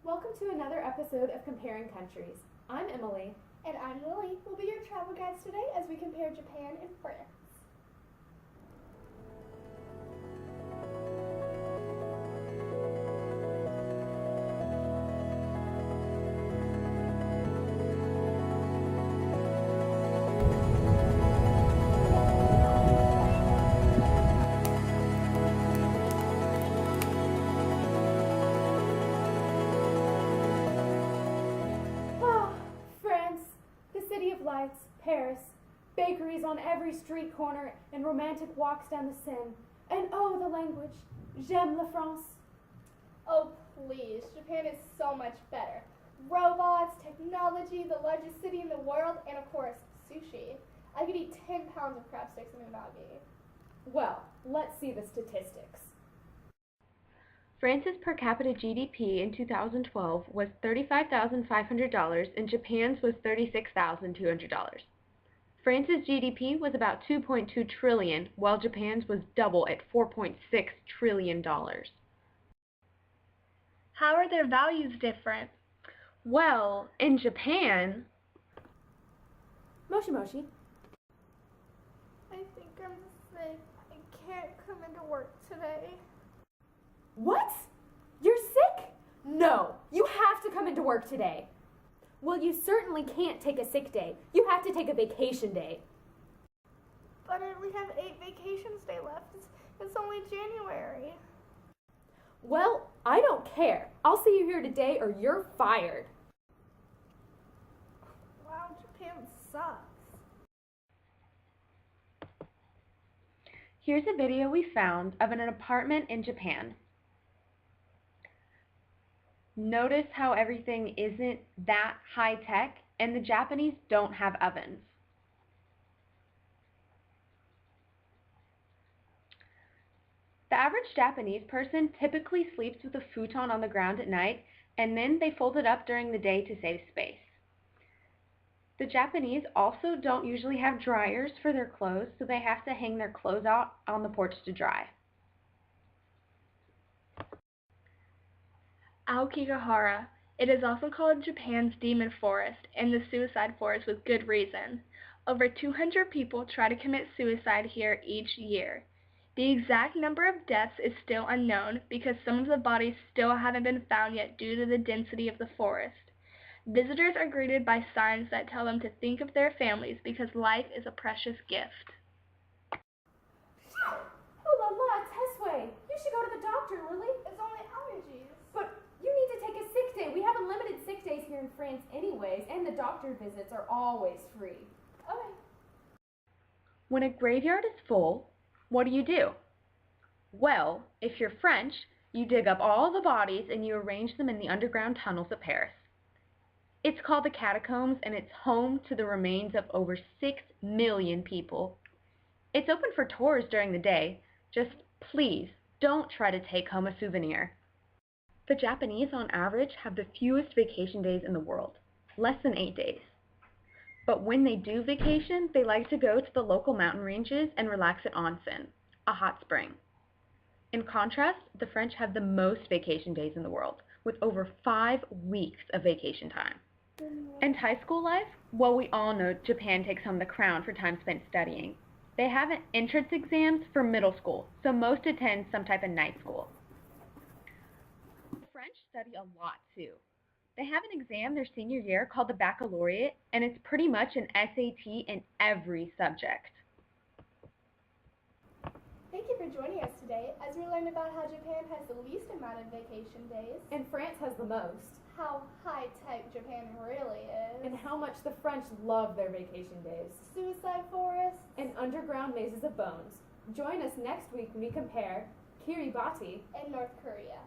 Welcome to another episode of Comparing Countries. I'm Emily. And I'm Lily. We'll be your travel guides today as we compare Japan and France. Lights, Paris, bakeries on every street corner, and romantic walks down the Seine. And oh, the language. J'aime la France. Oh, please. Japan is so much better. Robots, technology, the largest city in the world, and of course, sushi. I could eat 10 pounds of crab sticks in unagi. Well, let's see the statistics. France's per capita GDP in 2012 was $35,500 and Japan's was $36,200. France's GDP was about $2.2 trillion, while Japan's was double at $4.6 trillion. How are their values different? Well, in Japan... Moshi Moshi. I think I'm sick. I can't come into work today. What? You're sick? No, you have to come into work today. Well, you certainly can't take a sick day. You have to take a vacation day. But I only have 8 vacations days left. It's only January. Well, I don't care. I'll see you here today or you're fired. Wow, Japan sucks. Here's a video we found of an apartment in Japan. Notice how everything isn't that high-tech, and the Japanese don't have ovens. The average Japanese person typically sleeps with a futon on the ground at night, and then they fold it up during the day to save space. The Japanese also don't usually have dryers for their clothes, so they have to hang their clothes out on the porch to dry. Aokigahara. It is also called Japan's Demon Forest and the Suicide Forest with good reason. Over 200 people try to commit suicide here each year. The exact number of deaths is still unknown because some of the bodies still haven't been found yet due to the density of the forest. Visitors are greeted by signs that tell them to think of their families because life is a precious gift. Oh la la, Tesway! You should go to the doctor, Lily. It's only allergies. But you need to take a sick day. We have unlimited sick days here in France anyways, and the doctor visits are always free. Okay. When a graveyard is full, what do? Well, if you're French, you dig up all the bodies and you arrange them in the underground tunnels of Paris. It's called the Catacombs, and it's home to the remains of over 6 million people. It's open for tours during the day. Just please don't try to take home a souvenir. The Japanese on average have the fewest vacation days in the world, less than 8 days. But when they do vacation, they like to go to the local mountain ranges and relax at onsen, a hot spring. In contrast, the French have the most vacation days in the world, with over 5 weeks of vacation time. And high school life? Well, we all know Japan takes home the crown for time spent studying. They have entrance exams for middle school, so most attend some type of night school. The French study a lot too. They have an exam their senior year called the baccalaureate, and it's pretty much an SAT in every subject. Thank you for joining us today as we learned about how Japan has the least amount of vacation days, And France has the most. how high-tech Japan really is, And how much the French love their vacation days. suicide forests, And underground mazes of bones. Join us next week when we compare Kiribati and North Korea.